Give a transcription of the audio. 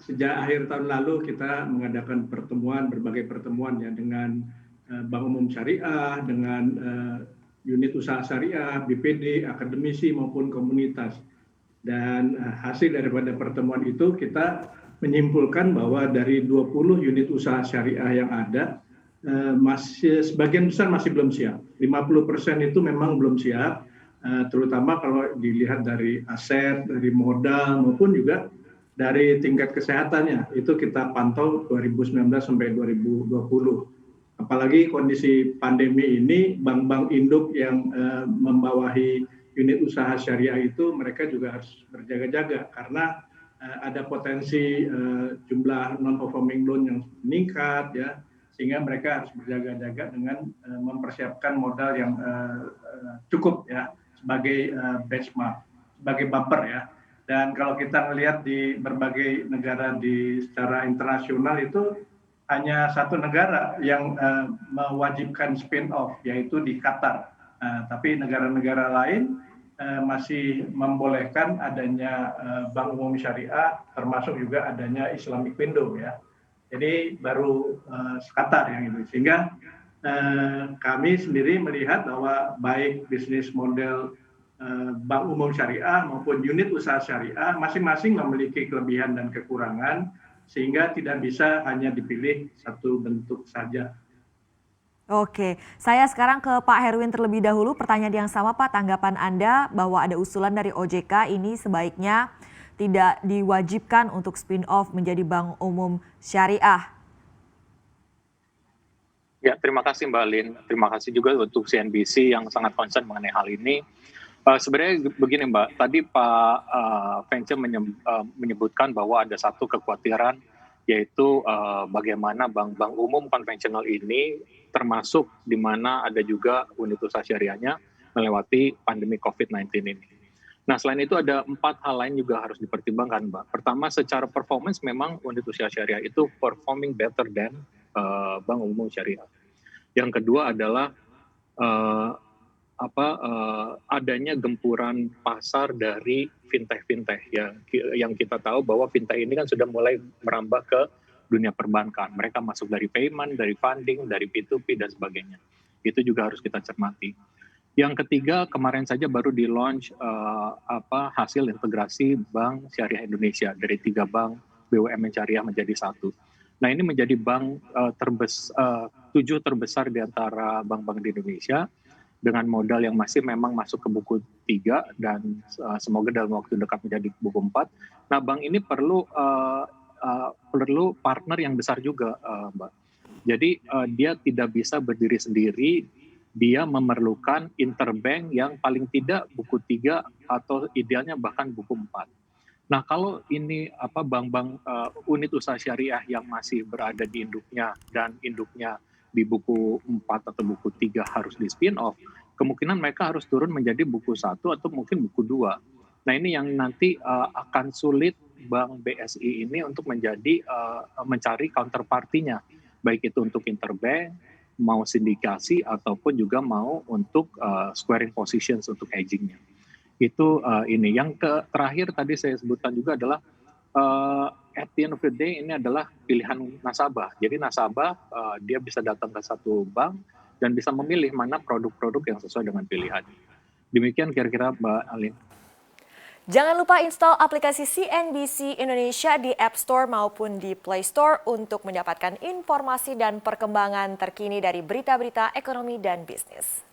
sejak akhir tahun lalu kita mengadakan berbagai pertemuan ya dengan Bank Umum Syariah, dengan unit usaha syariah, BPD, akademisi maupun komunitas. Dan hasil daripada pertemuan itu kita menyimpulkan bahwa dari 20 unit usaha syariah yang ada, masih sebagian besar masih belum siap. 50% itu memang belum siap, terutama kalau dilihat dari aset, dari modal maupun juga dari tingkat kesehatannya. Itu kita pantau 2019 sampai 2020. Apalagi kondisi pandemi ini, bank-bank induk yang membawahi unit usaha syariah itu mereka juga harus berjaga-jaga karena ada potensi jumlah non-performing loan yang meningkat ya, sehingga mereka harus berjaga-jaga dengan mempersiapkan modal yang cukup ya sebagai benchmark, sebagai buffer ya. Dan kalau kita melihat di berbagai negara secara internasional itu hanya satu negara yang mewajibkan spin off, yaitu di Qatar. Tapi negara-negara lain masih membolehkan adanya Bank Umum Syariah, termasuk juga adanya Islamic Window ya. Jadi baru Qatar yang itu. Sehingga kami sendiri melihat bahwa baik bisnis model Bank Umum Syariah maupun unit usaha syariah masing-masing memiliki kelebihan dan kekurangan, sehingga tidak bisa hanya dipilih satu bentuk saja. Oke, saya sekarang ke Pak Herwin terlebih dahulu. Pertanyaan yang sama Pak, tanggapan Anda bahwa ada usulan dari OJK ini sebaiknya tidak diwajibkan untuk spin-off menjadi Bank Umum Syariah. Ya, terima kasih Mbak Lin. Terima kasih juga untuk CNBC yang sangat concern mengenai hal ini. Sebenarnya begini Mbak, tadi Pak Vence menyebutkan bahwa ada satu kekhawatiran, yaitu bagaimana bank-bank umum konvensional ini termasuk di mana ada juga unit usaha syariahnya melewati pandemi COVID-19 ini. Nah, selain itu ada 4 hal lain juga harus dipertimbangkan, Mbak. Pertama, secara performance memang unit usaha syariah itu performing better than bank umum syariah. Yang kedua adalah adanya gempuran pasar dari fintech ya, yang kita tahu bahwa fintech ini kan sudah mulai merambah ke dunia perbankan. Mereka masuk dari payment, dari funding, dari P2P dan sebagainya. Itu juga harus kita cermati. Yang ketiga, kemarin saja baru di launch hasil integrasi Bank Syariah Indonesia dari 3 bank BUMN Syariah menjadi 1. Nah, ini menjadi bank 7 terbesar di antara bank-bank di Indonesia, dengan modal yang masih memang masuk ke buku 3 dan semoga dalam waktu dekat menjadi buku 4. Nah, bank ini perlu partner yang besar juga, Mbak. Jadi dia tidak bisa berdiri sendiri, dia memerlukan interbank yang paling tidak buku 3 atau idealnya bahkan buku 4. Nah, kalau ini bank-bank unit usaha syariah yang masih berada di induknya dan induknya di buku 4 atau buku 3 harus di spin-off, kemungkinan mereka harus turun menjadi buku 1 atau mungkin buku 2. Nah, ini yang nanti akan sulit Bank BSI ini untuk mencari counterpartinya, baik itu untuk interbank, mau sindikasi, ataupun juga mau untuk squaring positions untuk hedging-nya. Itu ini. Yang terakhir tadi saya sebutkan juga adalah at the end of the day ini adalah pilihan nasabah. Jadi nasabah dia bisa datang ke satu bank dan bisa memilih mana produk-produk yang sesuai dengan pilihannya. Demikian kira-kira Mbak Alin. Jangan lupa install aplikasi CNBC Indonesia di App Store maupun di Play Store untuk mendapatkan informasi dan perkembangan terkini dari berita-berita ekonomi dan bisnis.